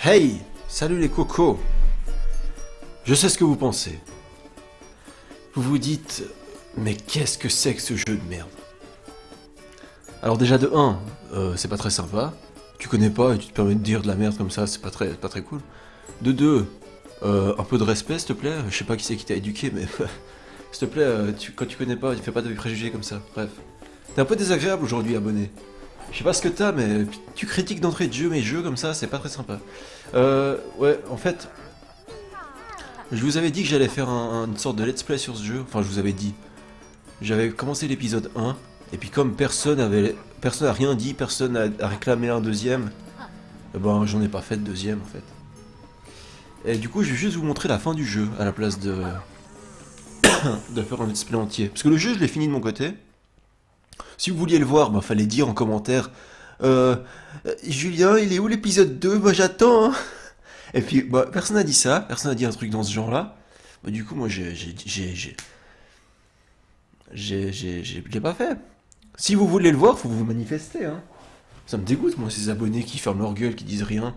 Hey, salut les cocos. Je sais ce que vous pensez. Vous vous dites, mais qu'est-ce que c'est que ce jeu de merde? Alors déjà de 1, c'est pas très sympa. Tu connais pas et tu te permets de dire de la merde comme ça, c'est pas très cool. De 2, un peu de respect s'il te plaît. Je sais pas qui c'est qui t'a éduqué, mais s'il te plaît, quand tu connais pas, fais pas de préjugés comme ça. Bref. T'es un peu désagréable aujourd'hui, abonné. Je sais pas ce que t'as, mais tu critiques d'entrée de jeu mes jeux comme ça, c'est pas très sympa. Ouais, en fait, je vous avais dit que j'allais faire une sorte de let's play sur ce jeu. Enfin, je vous avais dit. J'avais commencé l'épisode 1, et puis comme personne a rien dit, personne a réclamé un deuxième, eh ben j'en ai pas fait de deuxième en fait. Et du coup, je vais juste vous montrer la fin du jeu à la place de faire un let's play entier. Parce que le jeu, je l'ai fini de mon côté. Si vous vouliez le voir, bah, fallait dire en commentaire Julien, il est où l'épisode 2? Bah j'attends hein. Et puis, bah, personne n'a dit ça, personne n'a dit un truc dans ce genre-là. Bah, du coup, moi, je l'ai pas fait. Si vous voulez le voir, faut vous manifester, hein. Ça me dégoûte, moi, ces abonnés qui ferment leur gueule, qui disent rien.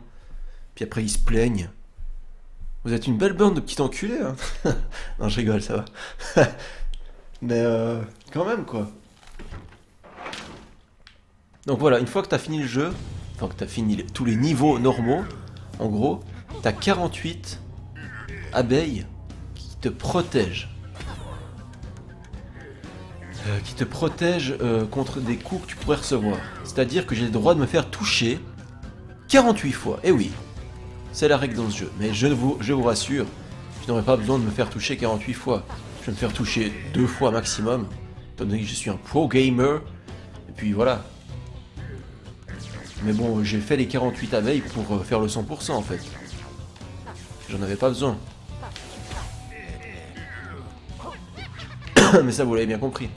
Puis après, ils se plaignent. Vous êtes une belle bande de petits enculés, hein. Non, je rigole, ça va. Mais, quand même, quoi. Donc voilà, une fois que t'as fini le jeu, enfin que t'as fini tous les niveaux normaux, en gros, t'as 48 abeilles qui te protègent. Contre des coups que tu pourrais recevoir. C'est-à-dire que j'ai le droit de me faire toucher 48 fois. Et oui, c'est la règle dans ce jeu. Mais je vous rassure, je n'aurai pas besoin de me faire toucher 48 fois. Je vais me faire toucher 2 fois maximum, étant donné que je suis un pro gamer. Et puis voilà. Mais bon, j'ai fait les 48 abeilles pour faire le 100% en fait. J'en avais pas besoin. Mais ça, vous l'avez bien compris.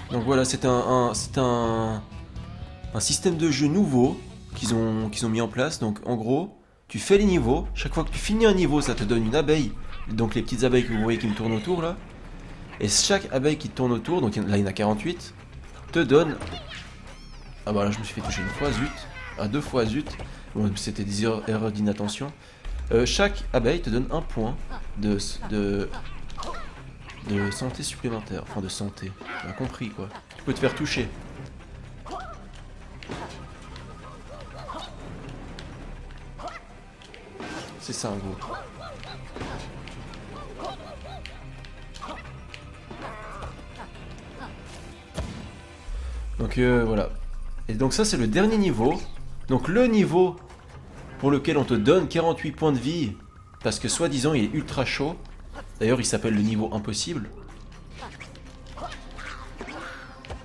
Donc voilà, c'est un système de jeu nouveau qu'ils ont mis en place. Donc en gros, tu fais les niveaux. Chaque fois que tu finis un niveau, ça te donne une abeille. Donc les petites abeilles que vous voyez qui me tournent autour là. Et chaque abeille qui te tourne autour, donc là il y en a 48, te donne... Ah bah là je me suis fait toucher une fois, zut. Ah, 2 fois, zut. Bon, c'était des erreurs d'inattention. Chaque abeille te donne un point de santé supplémentaire. Enfin de santé, tu as compris quoi. Tu peux te faire toucher. C'est ça en gros. Donc voilà. Et donc ça c'est le dernier niveau. Donc le niveau pour lequel on te donne 48 points de vie, parce que soi-disant il est ultra chaud. D'ailleurs il s'appelle le niveau impossible.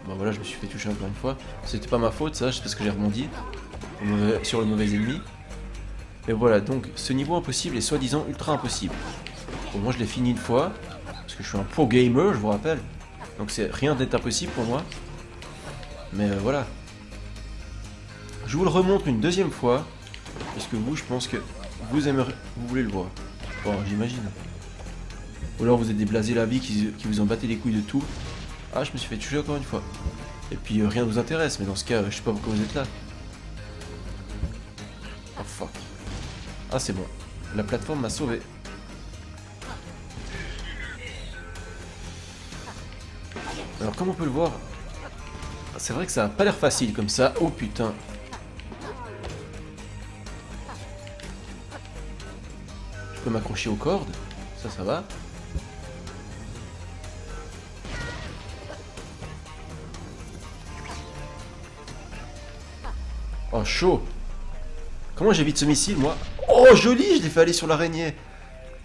Bon voilà, je me suis fait toucher encore une fois. C'était pas ma faute ça, c'est parce que j'ai rebondi sur le mauvais ennemi. Et voilà, donc ce niveau impossible est soi-disant ultra impossible. Bon, moi je l'ai fini une fois, parce que je suis un pro gamer, je vous rappelle. Donc c'est rien d'être impossible pour moi. Mais voilà. Je vous le remontre une deuxième fois, parce que vous, je pense que vous voulez le voir. Bon, j'imagine. Ou alors vous êtes des blasés la vie qui vous ont battu les couilles de tout. Ah, je me suis fait toucher encore une fois. Et puis rien ne vous intéresse, mais dans ce cas, je sais pas pourquoi vous êtes là. Oh fuck. Ah, c'est bon. La plateforme m'a sauvé. Alors, comme on peut le voir, c'est vrai que ça a pas l'air facile comme ça. Oh putain. Je peux m'accrocher aux cordes. Ça va. Oh, chaud. Comment j'évite ce missile, moi? Oh, joli, je l'ai fait aller sur l'araignée.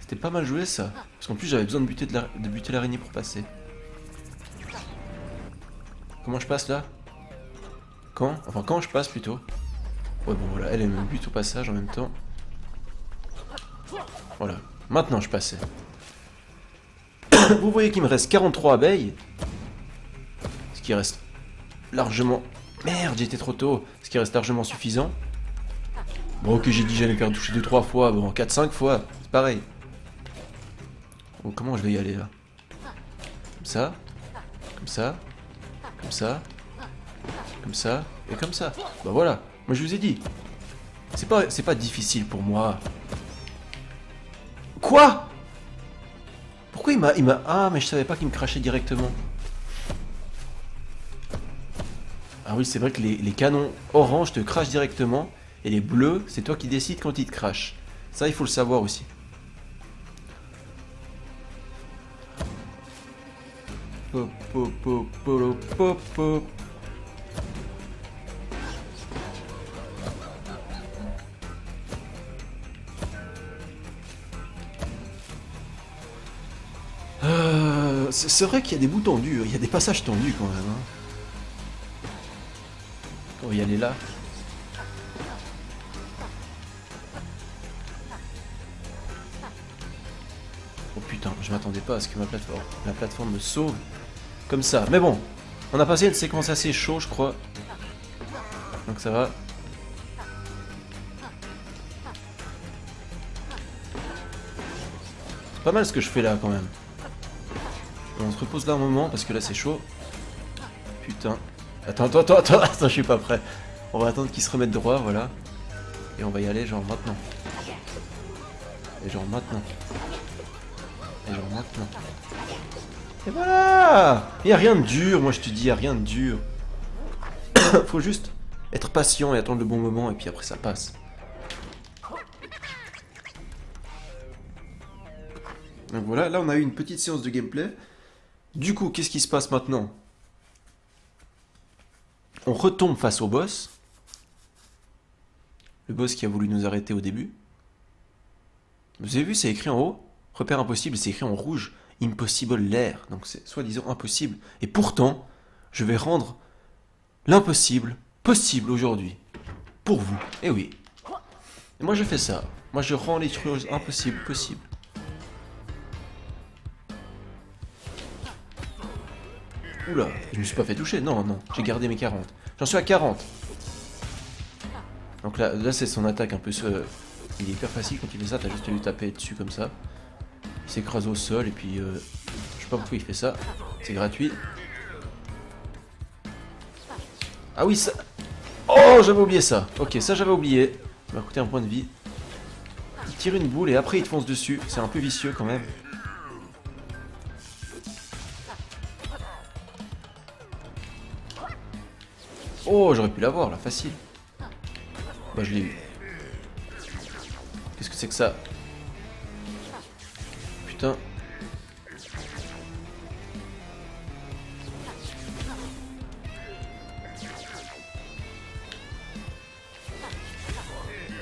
C'était pas mal joué, ça. Parce qu'en plus, j'avais besoin de buter l'araignée pour passer. Comment je passe, là? Enfin, quand je passe, plutôt. Ouais, bon, voilà, elle me bute au passage en même temps. Voilà. Maintenant, je passais. Vous voyez qu'il me reste 43 abeilles. Ce qui reste largement... Merde, j'étais trop tôt. Ce qui reste largement suffisant. Bon, ok, j'ai dit j'allais me faire toucher 2-3 fois. Bon, 4-5 fois. C'est pareil. Oh, comment je vais y aller, là? Comme ça. Comme ça. Comme ça. comme ça, et comme ça. Bah voilà, moi je vous ai dit. C'est pas difficile pour moi. Quoi? Pourquoi il m'a... Ah, mais je savais pas qu'il me crachait directement. Ah oui, c'est vrai que les canons orange te crachent directement, et les bleus, c'est toi qui décides quand ils te crachent. Ça, il faut le savoir aussi. Pop, pop, pop, pop, pop, pop. C'est vrai qu'il y a des bouts tendus, il y a des passages tendus quand même. Hein. On va y aller là. Oh putain, je m'attendais pas à ce que la plateforme me sauve comme ça. Mais bon, on a passé une séquence assez chaude, je crois. Donc ça va. C'est pas mal ce que je fais là quand même. On se repose là un moment parce que là c'est chaud. Putain. Attends, je suis pas prêt. On va attendre qu'il se remette droit, voilà. Et on va y aller genre maintenant. Et genre maintenant. Et genre maintenant. Et voilà! Il n'y a rien de dur, moi je te dis, il n'y a rien de dur. Faut juste être patient et attendre le bon moment et puis après ça passe. Donc voilà, là on a eu une petite séance de gameplay. Du coup, qu'est-ce qui se passe maintenant? On retombe face au boss. Le boss qui a voulu nous arrêter au début. Vous avez vu, c'est écrit en haut. Repère impossible, c'est écrit en rouge. Impossible l'air. Donc c'est soi-disant impossible. Et pourtant, je vais rendre l'impossible possible aujourd'hui. Pour vous. Eh oui. Et moi je fais ça. Moi je rends les choses impossibles possibles. Oula, je me suis pas fait toucher. Non, non, j'ai gardé mes 40. J'en suis à 40. Donc là c'est son attaque un peu... il est hyper facile quand il fait ça, t'as juste à lui taper dessus comme ça. Il s'écrase au sol et puis... je sais pas pourquoi il fait ça. C'est gratuit. Ah oui, ça... Oh, j'avais oublié ça. Ok, ça j'avais oublié. Ça m'a coûté un point de vie. Il tire une boule et après il te fonce dessus. C'est un peu vicieux quand même. Oh, j'aurais pu l'avoir là, facile. Bah je l'ai eu. Qu'est-ce que c'est que ça? Putain.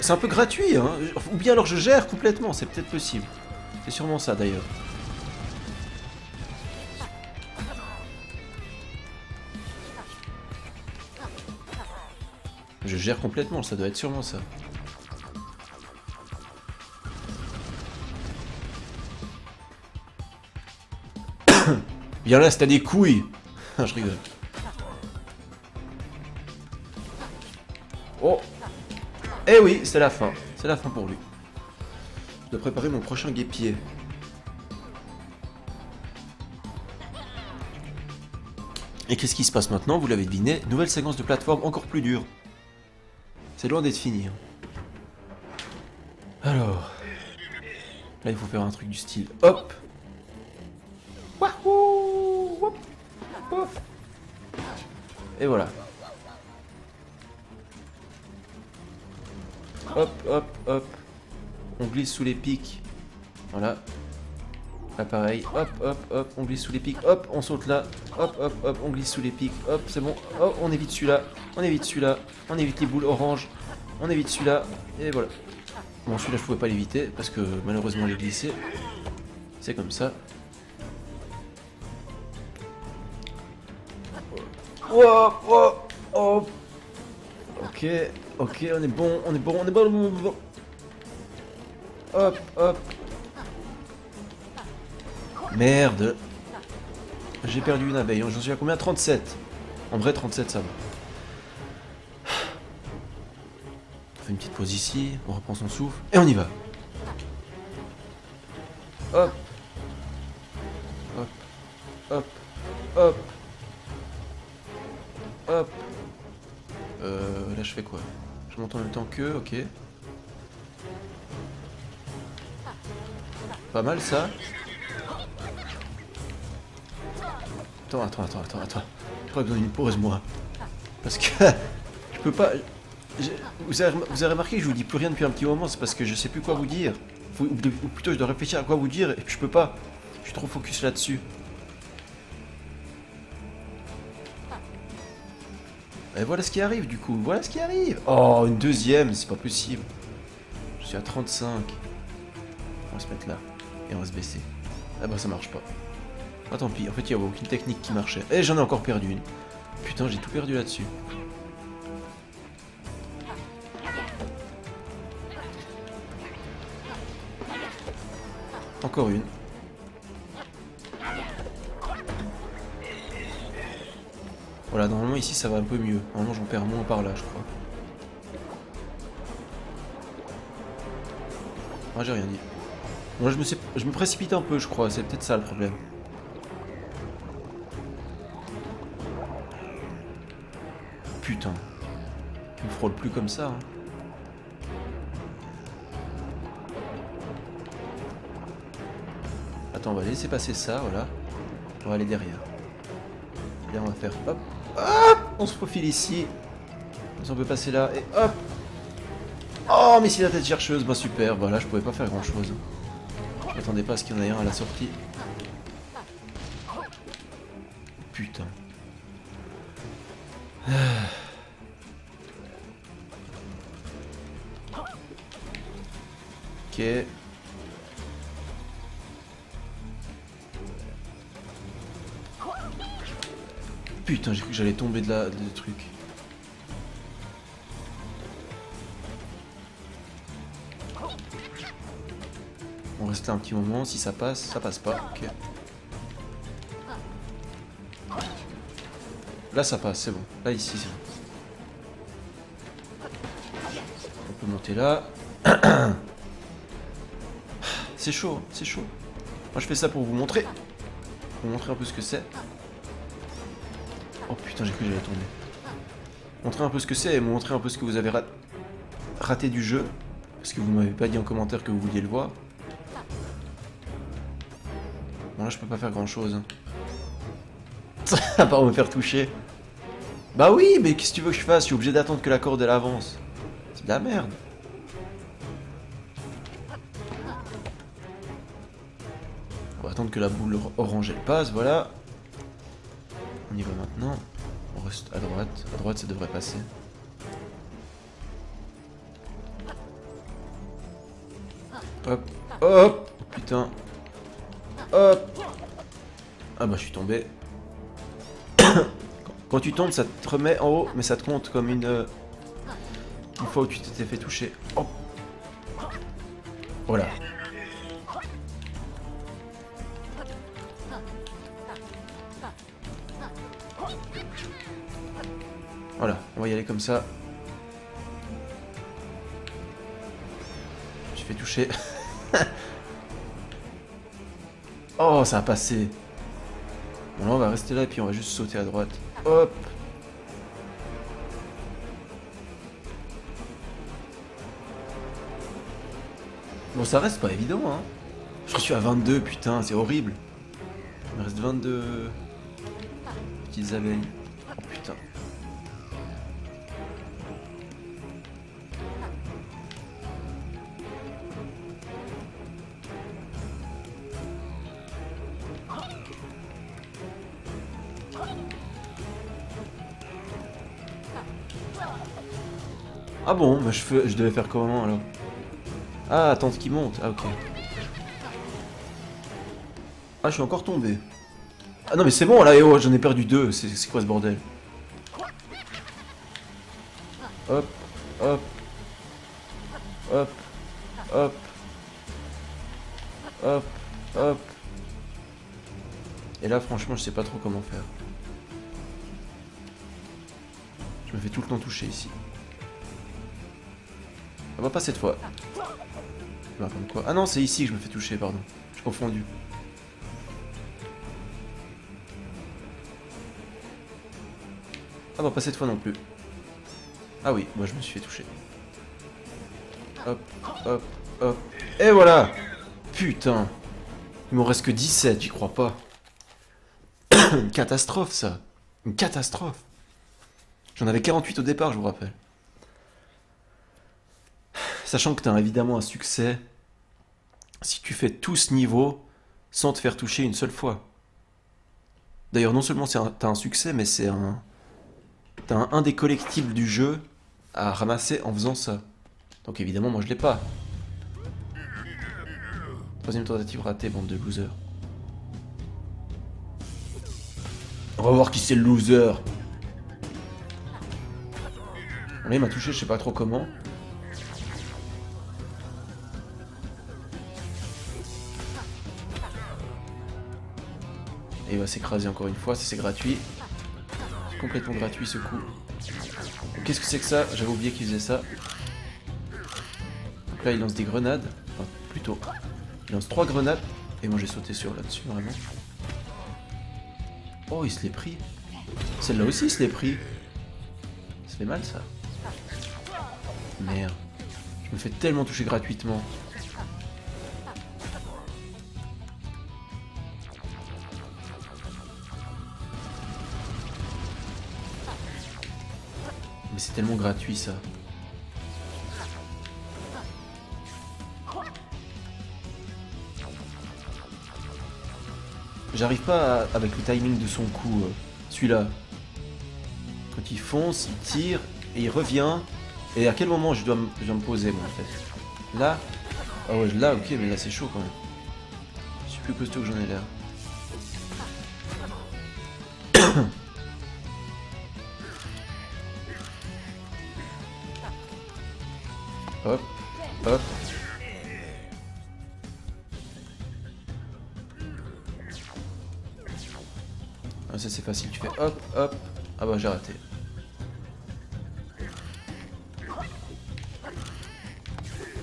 C'est un peu gratuit, hein. Ou bien alors je gère complètement, c'est peut-être possible. C'est sûrement ça d'ailleurs. Je gère complètement, ça doit être sûrement ça. Viens là, si t'as des couilles. Je rigole. Oh. Eh oui, c'est la fin. C'est la fin pour lui. Je dois préparer mon prochain guépier. Et qu'est-ce qui se passe maintenant? Vous l'avez deviné, nouvelle séquence de plateforme encore plus dure. C'est loin d'être fini. Alors... Là, il faut faire un truc du style... Hop. Wahou. Hop. Hop. Et voilà. Hop, hop, hop. On glisse sous les pics. Voilà. Là, pareil. Hop, hop, hop. On glisse sous les pics. Hop, on saute là. Hop, hop, hop. On glisse sous les pics. Hop, c'est bon. Hop, on évite celui-là. On évite celui-là. On évite les boules orange. On évite celui-là. Et voilà. Bon, celui-là, je pouvais pas l'éviter parce que malheureusement, il est glissé. C'est comme ça. Oh, oh, oh. Ok, ok, on est bon, on est bon, on est bon, bon, bon. Hop, hop. Merde. J'ai perdu une abeille. J'en suis à combien? 37. En vrai, 37, ça va. On fait une petite pause ici. On reprend son souffle. Et on y va. Hop. Hop. Hop. Hop. Hop. Là je fais quoi? Je monte en même temps qu'eux, ok. Pas mal ça. Attends. J'aurais besoin d'une pause moi. Parce que je peux pas... Vous avez remarqué que je vous dis plus rien depuis un petit moment, c'est parce que je sais plus quoi vous dire. Ou plutôt je dois réfléchir à quoi vous dire et puis je peux pas. Je suis trop focus là-dessus. Et voilà ce qui arrive du coup, voilà ce qui arrive. Oh, une deuxième, c'est pas possible. Je suis à 35. On va se mettre là. Et on va se baisser. Ah bah ça marche pas. Ah tant pis, en fait il n'y a aucune technique qui marchait. Et j'en ai encore perdu une. Putain, j'ai tout perdu là-dessus. Encore une. Voilà, normalement ici ça va un peu mieux. Normalement j'en perds moins par là, je crois. Ah, j'ai rien dit. Moi je me précipite un peu, je crois. C'est peut-être ça le problème. Putain. Tu me frôles plus comme ça, hein. Attends, on va laisser passer ça, voilà. On va aller derrière. Là, on va faire hop. Hop, on se faufile ici. On peut passer là et hop. Oh, mais si la tête chercheuse, bah super. Bah là, je pouvais pas faire grand chose. Je m'attendais pas à ce qu'il y en ait un à la sortie. Putain. Ok. Putain, j'ai cru que j'allais tomber de la truc. On reste là un petit moment, si ça passe, ça passe pas, ok. Là ça passe, c'est bon. Là ici c'est bon. On peut monter là. C'est chaud, c'est chaud. Moi je fais ça pour vous montrer. Pour vous montrer un peu ce que c'est. Oh putain, j'ai cru que j'allais tomber. Montrer un peu ce que c'est et montrer un peu ce que vous avez raté du jeu. Parce que vous m'avez pas dit en commentaire que vous vouliez le voir. Bon là je peux pas faire grand chose. À part me faire toucher. Bah oui, mais qu'est-ce que tu veux que je fasse? Je suis obligé d'attendre que la corde elle avance. C'est de la merde. On va attendre que la boule orange elle passe, voilà. On y va maintenant. On reste à droite. À droite ça devrait passer. Hop, hop, putain. Hop. Ah bah je suis tombé. Quand tu tombes ça te remet en haut, mais ça te compte comme une fois où tu t'étais fait toucher. Oh. Voilà. Voilà, on va y aller comme ça. Je fais toucher. Oh, ça a passé. Bon là on va rester là et puis on va juste sauter à droite. Hop. Bon ça reste pas évident hein. Je suis à 22 putain, c'est horrible. Il me reste 22 petites abeilles. Oh putain. Ah bon, bah je devais faire comment alors? Ah, attendre qu'il monte. Ah ok. Ah, je suis encore tombé. Ah non mais c'est bon là, oh, j'en ai perdu deux. C'est quoi ce bordel? Hop, hop, hop, hop, hop, hop. Et là franchement je sais pas trop comment faire. Je me fais tout le temps toucher ici. Ah bah pas cette fois. Bah comme quoi. Ah non c'est ici que je me fais toucher, pardon. Je suis confondu. Ah bah pas cette fois non plus. Ah oui, moi je me suis fait toucher. Hop, hop, hop. Et voilà. Putain. Il m'en reste que 17, j'y crois pas. Une catastrophe ça. Une catastrophe. J'en avais 48 au départ, je vous rappelle. Sachant que t'as évidemment un succès si tu fais tout ce niveau sans te faire toucher une seule fois. D'ailleurs, non seulement t'as un succès, mais c'est un... T'as un des collectibles du jeu à ramasser en faisant ça. Donc évidemment, moi je l'ai pas. Troisième tentative ratée, bande de losers. On va voir qui c'est le loser. Là, il m'a touché, je sais pas trop comment. Et il va s'écraser encore une fois, ça c'est gratuit. C'est complètement gratuit ce coup. Qu'est-ce que c'est que ça? J'avais oublié qu'il faisait ça. Donc là il lance des grenades. Enfin, plutôt. Il lance 3 grenades. Et moi j'ai sauté sur là-dessus vraiment. Oh il se l'est pris. Celle-là aussi il se l'est pris. Ça fait mal ça. Merde. Je me fais tellement toucher gratuitement. Mais c'est tellement gratuit ça. J'arrive pas avec le timing de son coup, celui-là. Quand il fonce, il tire, et il revient. Et à quel moment je dois me poser moi en fait? Là? Ah ouais, là ok, mais là c'est chaud quand même. Je suis plus costaud que j'en ai l'air. Hop, hop. Ah, ça c'est facile, tu fais hop, hop. Ah bah j'ai raté.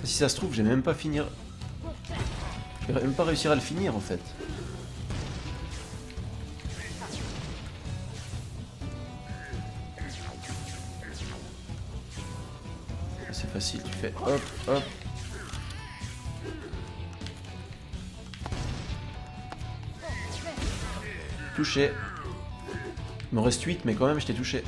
Si ça se trouve, j'ai même pas finir. Je vais même pas réussir à le finir en fait. C'est facile, tu fais hop, hop. Touché. Il m'en reste 8, mais quand même, je t'ai touché.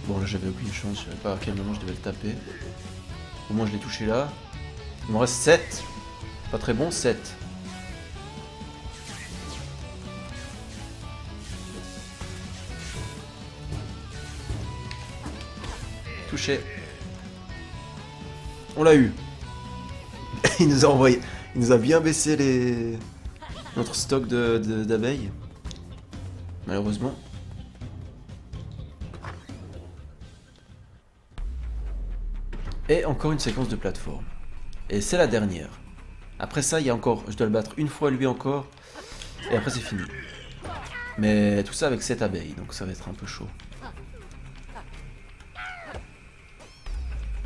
Bon, là, j'avais aucune chance. Je savais pas à quel moment je devais le taper. Au moins, je l'ai touché là. Il m'en reste 7. Pas très bon, 7. Touché. On l'a eu. Il nous a envoyé. Il nous a bien baissé les... notre stock d'abeilles. Malheureusement. Et encore une séquence de plateforme. Et c'est la dernière. Après ça, il y a encore... Je dois le battre une fois lui encore. Et après c'est fini. Mais tout ça avec 7 abeilles. Donc ça va être un peu chaud.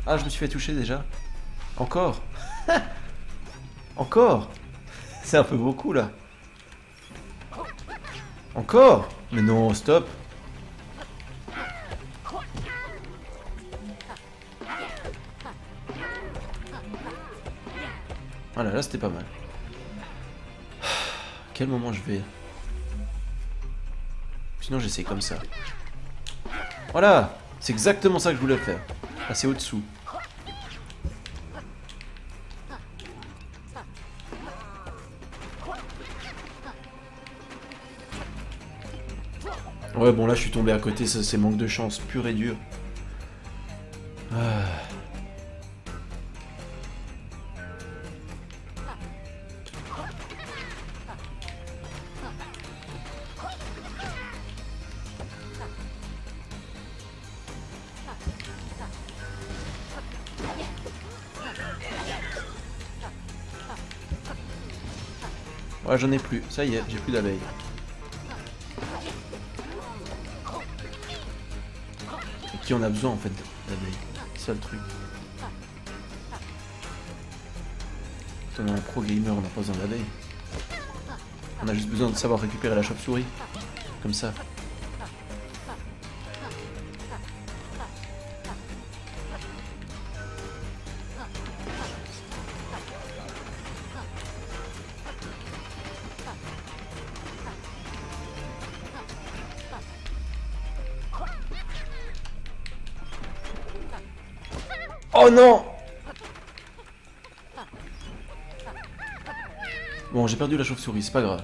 Ah, je me suis fait toucher déjà. Encore. Encore. C'est un peu beaucoup là. Encore. Mais non, stop. Voilà, là c'était pas mal. Quel moment je vais... Sinon j'essaie comme ça. Voilà. C'est exactement ça que je voulais faire. Passer au-dessous. Ouais, bon là je suis tombé à côté, ça c'est manque de chance, pur et dur. Ah. Ouais, j'en ai plus, ça y est, j'ai plus d'abeilles. Qui on a besoin en fait d'abeilles, c'est ça le truc. On est un pro gamer, on n'a pas besoin d'abeilles. On a juste besoin de savoir récupérer la chauve-souris. Comme ça. Oh non! Bon, j'ai perdu la chauve-souris, c'est pas grave.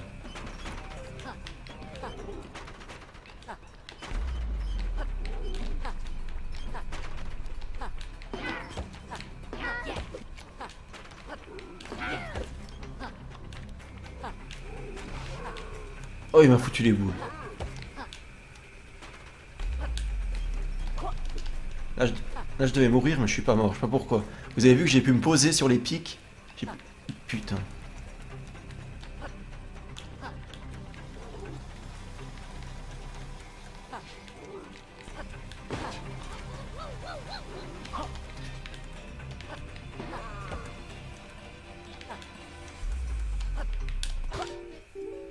Oh, il m'a foutu les boules. Là, je devais mourir, mais je suis pas mort. Je sais pas pourquoi. Vous avez vu que j'ai pu me poser sur les pics? Putain.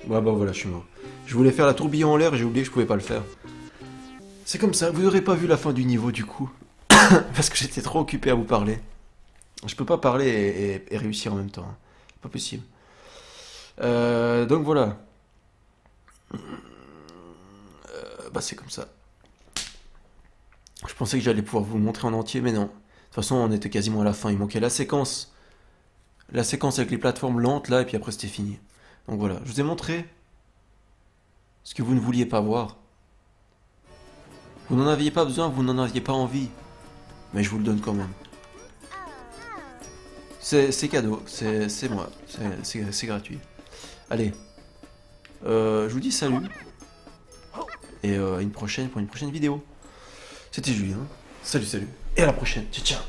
Ouais, bah voilà, je suis mort. Je voulais faire la tourbillon en l'air et j'ai oublié que je pouvais pas le faire. C'est comme ça, vous n'aurez pas vu la fin du niveau du coup. Parce que j'étais trop occupé à vous parler. Je peux pas parler et réussir en même temps. Pas possible. Donc voilà. Bah c'est comme ça. Je pensais que j'allais pouvoir vous le montrer en entier, mais non. De toute façon, on était quasiment à la fin. Il manquait la séquence. La séquence avec les plateformes lentes, là, et puis après c'était fini. Donc voilà, je vous ai montré ce que vous ne vouliez pas voir. Vous n'en aviez pas besoin, vous n'en aviez pas envie. Mais je vous le donne quand même. C'est cadeau, c'est moi, c'est gratuit. Allez, je vous dis salut. Et pour une prochaine vidéo. C'était Julien. Salut, salut. Et à la prochaine. Ciao, ciao.